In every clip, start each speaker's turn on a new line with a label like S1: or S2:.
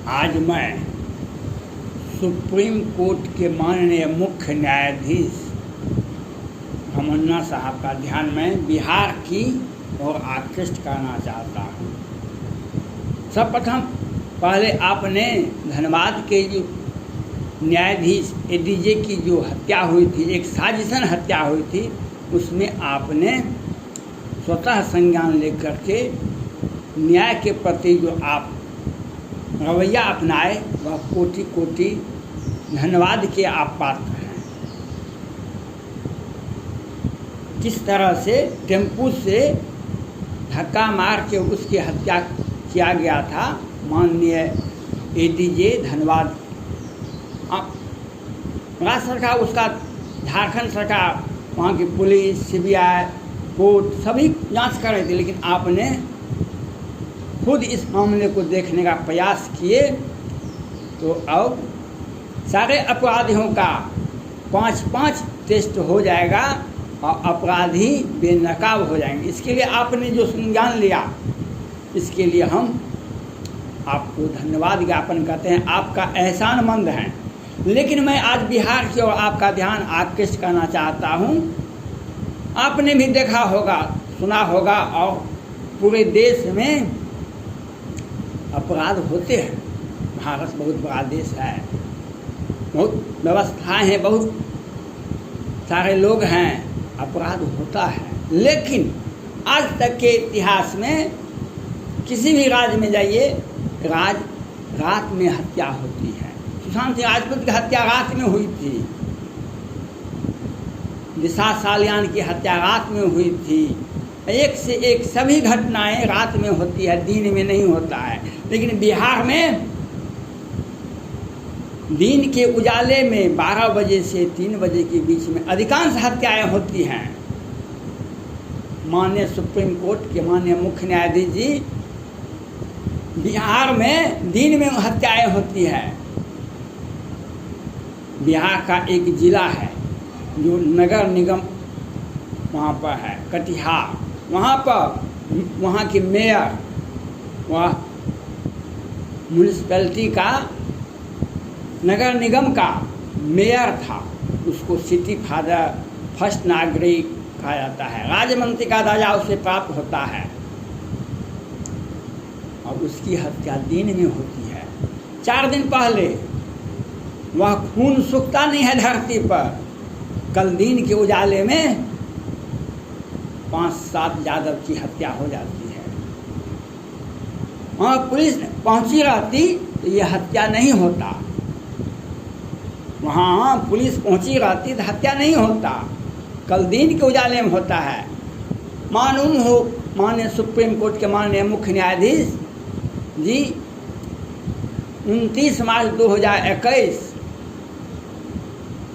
S1: आज मैं supreme court के माननीय मुख्य न्यायाधीश रमन्ना साहब का ध्यान में बिहार की ओर आकृष्ट करना चाहता हूँ। सर्वप्रथम पहले आपने धनबाद के जो न्यायाधीश एडीजे की जो हत्या हुई थी, एक साजिशन हत्या हुई थी, उसमें आपने स्वतः संज्ञान लेकर के न्याय के प्रति जो आप रवैया अपनाए वह कोटि कोटि धन्यवाद के आप पात्र हैं। किस तरह से टेम्पू से धक्का मार के उसकी हत्या किया गया था, माननीय एडीजे धनबाद राज्य सरकार, उसका झारखंड सरकार, वहाँ की पुलिस, सीबीआई, कोर्ट सभी जांच कर रहे थे, लेकिन आपने खुद इस मामले को देखने का प्रयास किए तो अब सारे अपराधियों का 5-5 टेस्ट हो जाएगा और अपराधी बेनकाब हो जाएंगे। इसके लिए आपने जो संज्ञान लिया, इसके लिए हम आपको धन्यवाद ज्ञापन करते हैं, आपका एहसानमंद हैं। लेकिन मैं आज बिहार की ओर आपका ध्यान आकृष्ट करना चाहता हूँ। आपने भी देखा होगा, सुना होगा, और पूरे देश में अपराध होते हैं। भारत बहुत बड़ा देश है, बहुत व्यवस्थाएं हैं, बहुत सारे लोग हैं, अपराध होता है। लेकिन आज तक के इतिहास में किसी भी राज्य में जाइए, रात में हत्या होती है। सुशांत सिंह राजपूत की हत्या रात में हुई थी, दिशा सालियान की हत्या रात में हुई थी। एक से एक सभी घटनाएं रात में होती है, दिन में नहीं होता है। लेकिन बिहार में दिन के उजाले में 12 बजे से 3 बजे के बीच में अधिकांश हत्याएं होती हैं। माननीय सुप्रीम कोर्ट के माननीय मुख्य न्यायाधीश जी, बिहार में दिन में हत्याएं होती है। बिहार का एक जिला है जो नगर निगम वहाँ पर है, कटिहार, वहाँ पर वहाँ की मेयर, वह म्यूनिसिपैलिटी का, नगर निगम का मेयर था, उसको सिटी फादर, फर्स्ट नागरिक कहा जाता है। राज्य मंत्री का दर्जा उसे प्राप्त होता है और उसकी हत्या दिन में होती है। 4 दिन पहले वह खून सूखता नहीं है धरती पर, कल दिन के उजाले में 5-7 यादव की हत्या हो जाती है। वहाँ पुलिस पहुंची रहती तो ये हत्या नहीं होता, वहाँ पुलिस पहुंची रहती तो हत्या नहीं होता, कल दिन के उजाले में होता है। मालूम हो माननीय सुप्रीम कोर्ट के माननीय मुख्य न्यायाधीश जी, 29 मार्च 2021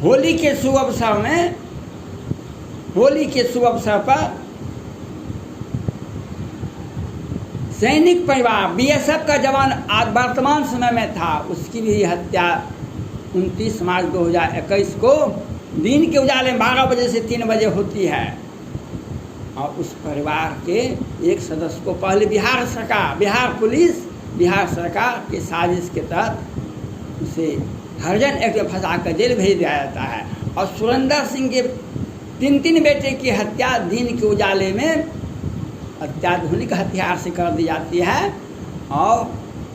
S1: होली के शुभ अवसर में, होली के शुभ अवसर पर सैनिक परिवार, बीएसएफ का जवान आज वर्तमान समय में था, उसकी भी हत्या 29 मार्च 2021 को दिन के उजाले 12 बजे से 3 बजे होती है। और उस परिवार के एक सदस्य को पहले बिहार सरकार, बिहार पुलिस, बिहार सरकार की साजिश के तहत उसे हरिजन एक्ट में फंसा कर जेल भेज दिया जाता है। और सुरेंद्र सिंह के 3 बेटे की हत्या दिन के उजाले में अत्याधुनिक हथियार से कर दी जाती है और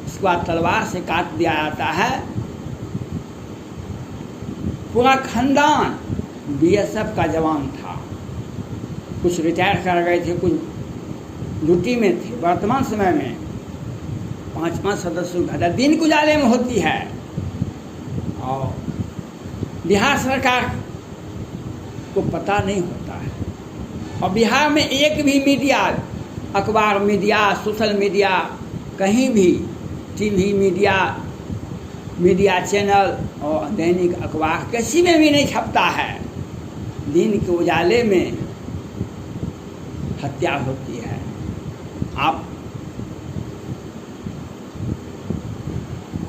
S1: उसके बाद तलवार से काट दिया जाता है। पूरा खानदान बीएसएफ का जवान था, कुछ रिटायर कर गए थे, कुछ ड्यूटी में थे। वर्तमान समय में 5-5 सदस्यों की हत्या दिन के उजाले में होती है। और बिहार सरकार को पता नहीं होता है। और बिहार में एक भी मीडिया, अखबार मीडिया, सोशल मीडिया, कहीं भी टीवी मीडिया, मीडिया चैनल और दैनिक अखबार किसी में भी नहीं छपता है। दिन के उजाले में हत्या होती है।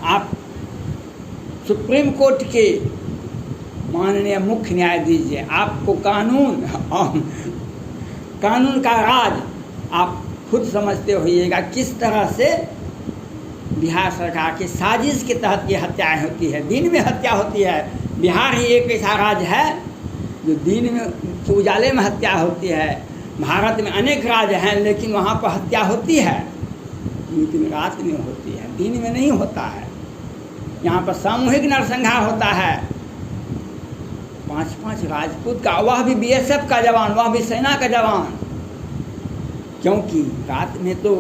S1: आप सुप्रीम कोर्ट के माननीय मुख्य न्यायाधीश जी, आपको कानून का राज आप खुद समझते होइएगा किस तरह से बिहार सरकार की साजिश के तहत ये हत्याएं होती है, दिन में हत्या होती है। बिहार ही एक ऐसा राज्य है जो दिन में के उजाले में हत्या होती है। भारत में अनेक राज्य हैं लेकिन वहाँ पर हत्या होती है, लेकिन रात में होती है, दिन में नहीं होता है। यहाँ पर सामूहिक नरसंहार होता है। 5-5 राजपूत का, वह भी बीएसएफ का जवान, वह भी सेना का जवान, क्योंकि रात में तो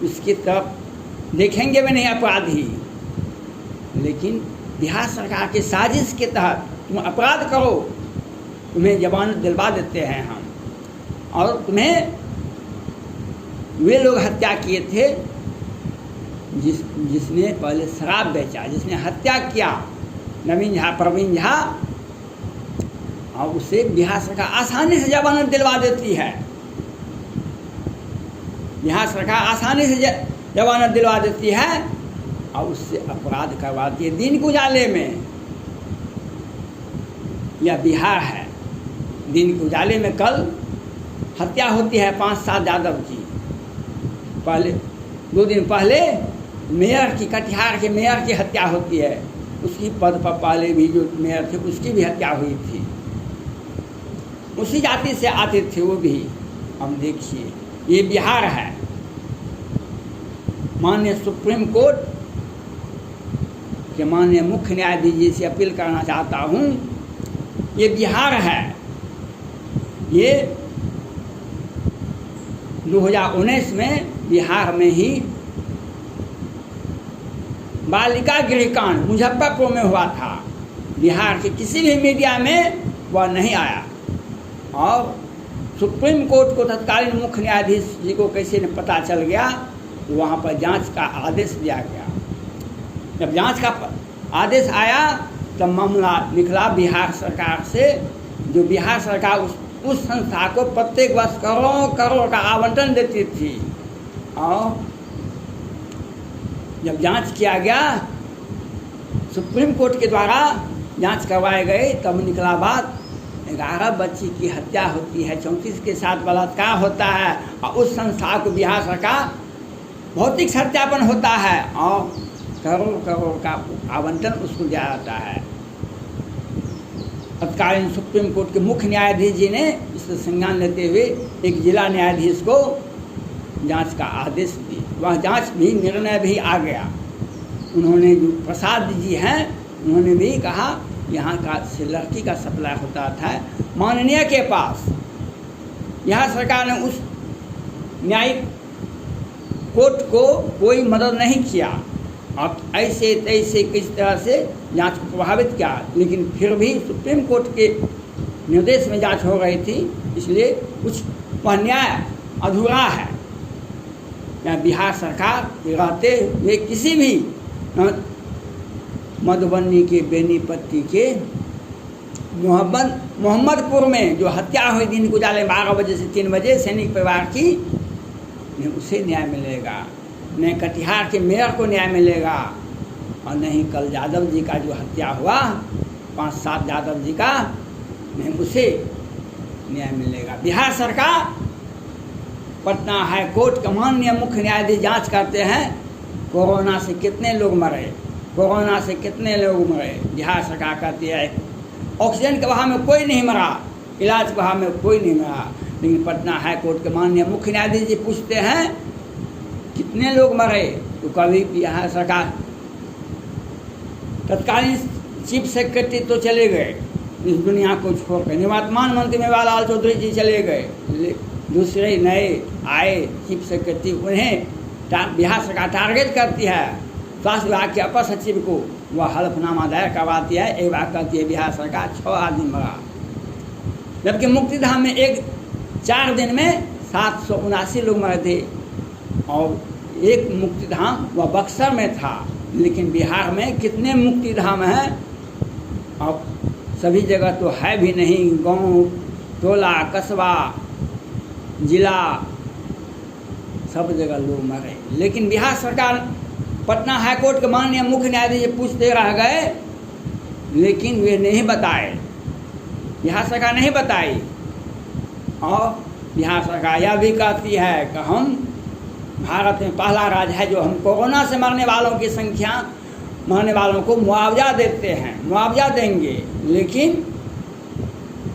S1: उसकी तरफ देखेंगे भी नहीं अपराधी। लेकिन बिहार सरकार की साजिश के तहत तुम अपराध करो, तुम्हें जमानत दिलवा देते हैं हम, और तुम्हें वे लोग हत्या किए थे जिसने पहले शराब बेचा, जिसने हत्या किया, नवीन झा, प्रवीण झा, और उसे बिहार सरकार आसानी से जमानत दिलवा देती है। बिहार सरकार आसानी से जमानत दिलवा देती है और उससे अपराध करवाती है दिन के उजाले में। यह बिहार है। दिन के उजाले में कल हत्या होती है 5-7 यादव की। पहले 2 दिन पहले मेयर की, कटिहार के मेयर की हत्या होती है। उसकी पद पर पहले भी जो मेयर थे उसकी भी हत्या हुई थी, उसी जाति से आते थे वो भी। हम देखिए, ये बिहार है। माननीय सुप्रीम कोर्ट के माननीय मुख्य न्यायाधीश जी से अपील करना चाहता हूँ, ये बिहार है। ये 2019 में बिहार में ही बालिका गृहकांड मुजफ्फरपुर में हुआ था। बिहार के किसी भी मीडिया में वह नहीं आया, और सुप्रीम कोर्ट को तत्कालीन मुख्य न्यायाधीश जी को कैसे न पता चल गया, तो वहाँ पर जांच का आदेश दिया गया। जब जांच का आदेश आया तब मामला निकला बिहार सरकार से, जो बिहार सरकार उस संस्था को प्रत्येक वर्ष करोड़ों करोड़ का आवंटन देती थी। और जब जांच किया गया, सुप्रीम कोर्ट के द्वारा जांच करवाए गए, तब निकला बात 11 बच्ची की हत्या होती है, 34 के साथ बलात्कार होता है, और उस संस्था को बिहार सरकार भौतिक सत्यापन होता है और करोड़ करोड़ का आवंटन उसको दिया जाता है। तत्कालीन सुप्रीम कोर्ट के मुख्य न्यायाधीश जी ने इससे संज्ञान लेते हुए एक जिला न्यायाधीश को जांच का आदेश दिए। वह जांच भी, निर्णय भी आ गया। उन्होंने, जो प्रसाद जी हैं, उन्होंने भी कहा यहाँ का से लड़की का सप्लाई होता था माननीय के पास। यहाँ सरकार ने उस न्यायिक कोर्ट को कोई मदद नहीं किया, अब ऐसे तैसे किस तरह से जांच को प्रभावित किया। लेकिन फिर भी सुप्रीम कोर्ट के निर्देश में जांच हो रही थी, इसलिए कुछ न्याय अधूरा है। या बिहार सरकार रहते हुए किसी भी मधुबनी के बेनीपट्टी के मोहम्मदपुर में जो हत्या हुई दिन को उजाले 12 बजे से 3 बजे सैनिक परिवार की, न उसे न्याय मिलेगा, न कटिहार के मेयर को न्याय मिलेगा, और नहीं कल यादव जी का जो हत्या हुआ 5-7 यादव जी का, नहीं उसे न्याय मिलेगा। बिहार सरकार, पटना हाई कोर्ट के माननीय मुख्य न्यायाधीश जांच करते हैं कोरोना से कितने लोग मरे, कोरोना से कितने लोग मरे। बिहार सरकार कहती है ऑक्सीजन के अभाव में कोई नहीं मरा, इलाज के अभाव में कोई नहीं मरा। लेकिन पटना हाई कोर्ट के माननीय मुख्य न्यायाधीश जी पूछते हैं कितने लोग मरे, तो कभी बिहार सरकार, तत्कालीन चीफ सेक्रेटरी तो चले गए इस दुनिया को छोड़कर, निवर्तमान मंत्री मेवालाल चौधरी जी चले गए, दूसरे नए आए चीफ सेक्रेटरी, उन्हें बिहार सरकार टारगेट करती है। स्वास्थ्य विभाग के अपर सचिव को वह हल्फनामा दायर करवाती है। एक बार कहती है बिहार सरकार 6 आदमी मरा, जबकि मुक्तिधाम में 4 दिन में 779 लोग मरे थे, और एक मुक्तिधाम वह बक्सर में था। लेकिन बिहार में कितने मुक्तिधाम हैं, और सभी जगह तो है भी नहीं, गांव, टोला, कस्बा, जिला, सब जगह लोग मरे। लेकिन बिहार सरकार, पटना हाई कोर्ट के माननीय मुख्य न्यायाधीश पूछते रह गए, लेकिन वे नहीं बताए, बिहार सरकार नहीं बताई। और बिहार सरकार यह भी कहती है कि हम भारत में पहला राज्य है जो हम कोरोना से मरने वालों की संख्या, मरने वालों को मुआवजा देते हैं, मुआवजा देंगे, लेकिन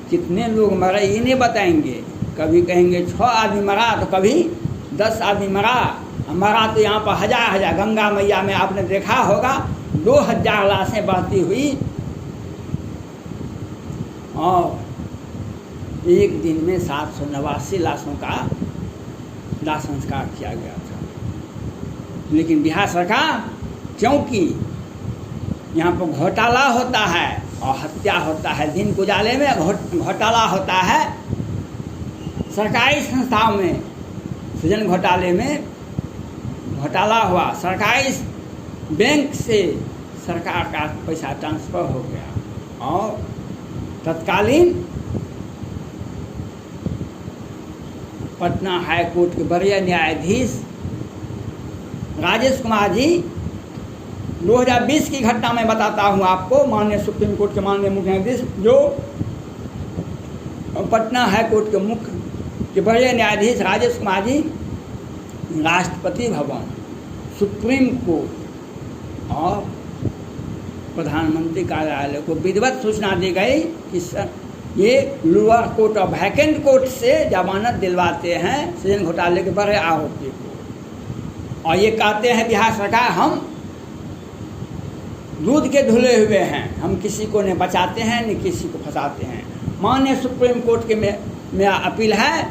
S1: कितने लोग मरे ये नहीं बताएंगे। कभी कहेंगे 6 आदमी मरा तो कभी 10 आदमी मरा तो यहाँ पर हजार गंगा मैया में आपने देखा होगा 2000 लाशें बहती हुई और एक दिन में 789 लाशों का दाह संस्कार किया गया था। लेकिन बिहार सरकार, क्योंकि यहाँ पर घोटाला होता है और हत्या होता है, दिन उजाले में घोटाला होता है, सरकारी संस्थाओं में सृजन घोटाले में घोटाला हुआ, सरकारी बैंक से सरकार का पैसा ट्रांसफ़र हो गया और तत्कालीन पटना हाई कोर्ट के वरीय न्यायाधीश राजेश कुमार जी, 2020 की घटना मैं बताता हूँ आपको। माननीय सुप्रीम कोर्ट के माननीय मुख्य न्यायाधीश जो पटना हाई कोर्ट के वरीय न्यायाधीश राजेश कुमार जी राष्ट्रपति भवन, सुप्रीम कोर्ट और प्रधानमंत्री कार्यालय को विधिवत सूचना दी गई कि ये लोअर कोर्ट और वैकेंट कोर्ट से जमानत दिलवाते हैं सृजन घोटाले के बड़े आरोपी को, और ये कहते हैं बिहार सरकार हम दूध के धुले हुए हैं, हम किसी को नहीं बचाते हैं न किसी को फंसाते हैं। माननीय सुप्रीम कोर्ट के में अपील है,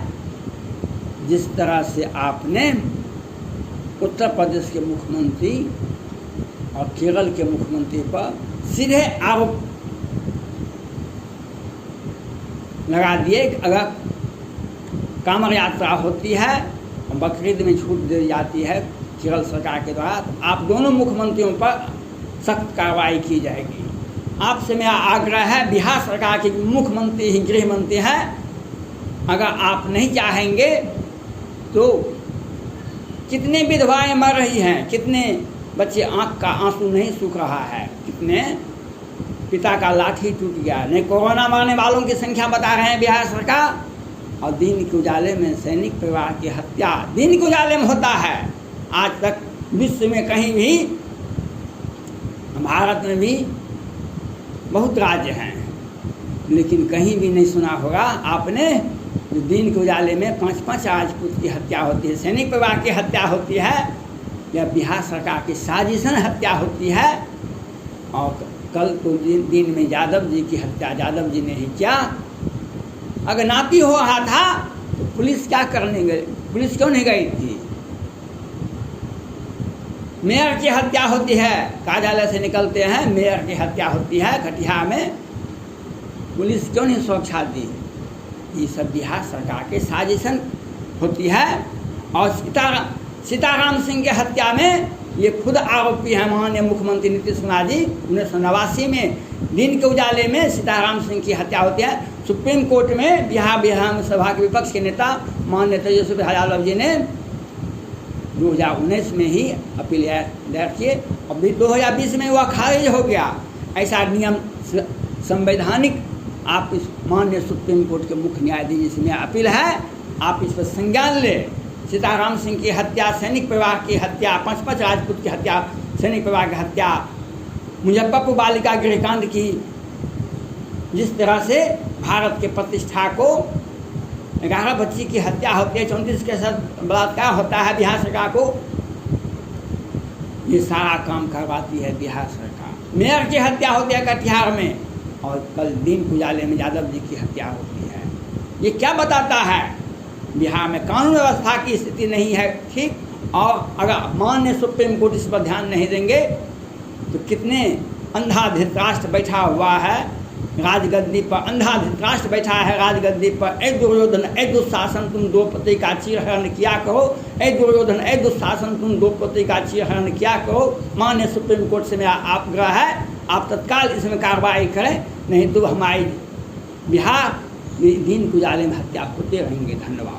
S1: जिस तरह से आपने उत्तर प्रदेश के मुख्यमंत्री और केरल के मुख्यमंत्री पर सीधे आरोप लगा दिए कि अगर कांवड़ यात्रा होती है और बकरीद में छूट दी जाती है केरल सरकार के द्वारा, तो आप दोनों मुख्यमंत्रियों पर सख्त कार्रवाई की जाएगी। आपसे मेरा आग्रह है, बिहार सरकार के मुख्यमंत्री ही गृह मंत्री हैं, अगर आप नहीं चाहेंगे तो कितने विधवाएं मर रही हैं, कितने बच्चे आंख का आंसू नहीं सूख रहा है, कितने पिता का लाठी टूट गया, नहीं कोरोना मरने वालों की संख्या बता रहे हैं बिहार सरकार, और दिन के उजाले में सैनिक परिवार की हत्या दिन के उजाले में होता है। आज तक विश्व में कहीं भी, भारत में भी बहुत राज्य हैं, लेकिन कहीं भी नहीं सुना होगा आपने जो दिन के उजाले में 5-5 राजपूत की हत्या होती है, सैनिक परिवार की हत्या होती है, या बिहार सरकार की साजिशन हत्या होती है। और कल तो दिन में यादव जी की हत्या यादव जी ने ही किया। अगर नापी हो रहा था तो पुलिस क्या करने गई, पुलिस क्यों नहीं गई थी? मेयर की हत्या होती है, कार्यालय से निकलते हैं, मेयर की हत्या होती है कटिहार में, पुलिस क्यों नहीं सुरक्षा दी? ये सब बिहार सरकार के साजिशन होती है। और सीताराम सिंह के हत्या में ये खुद आरोपी हैं माननीय मुख्यमंत्री नीतीश कुमार जी। 1989 में दिन के उजाले में सीताराम सिंह की हत्या होती है। सुप्रीम कोर्ट में बिहार विधानसभा के विपक्ष के नेता माननीय तेजस्वी यादव जी ने 2019 में ही अपील दायर किए और 2020 में वह खारिज हो गया। ऐसा नियम संवैधानिक आप इस माननीय सुप्रीम कोर्ट के मुख्य न्यायाधीश में अपील है, आप इस पर संज्ञान लें। सीताराम सिंह की हत्या, सैनिक परिवार की हत्या, 5-5 राजपूत की हत्या, सैनिक परिवार की हत्या, मुजफ्फरपुर बालिका गृहकांड की, जिस तरह से भारत के प्रतिष्ठा को 11 बच्ची की हत्या होती है, 34 के साथ बलात्कार होता है बिहार सरकार को, ये सारा काम करवाती है बिहार सरकार। मेयर की हत्या होती है कटिहार में, और कल दिन उजाले में यादव जी की हत्या होती है। ये क्या बताता है? बिहार में कानून व्यवस्था की स्थिति नहीं है ठीक, और अगर माननीय सुप्रीम कोर्ट इस पर ध्यान नहीं देंगे तो कितने अंधा धृतराष्ट्र बैठा हुआ है राजगद्दी पर, अंधा धृतराष्ट्र बैठा है राजगद्दी पर। ए दुर्योधन ए दुशासन तुम द्रौपदी का चीरहरण किया करो, ए दुर्योधन ए दुशासन तुम द्रौपदी का चीरहरण किया करो। माननीय सुप्रीम कोर्ट से मेरा आग्रह है, आप तत्काल इसमें कार्रवाई करें, नहीं तो हमारी बिहार दिन उजाले में हत्या होते रहेंगे। धन्यवाद।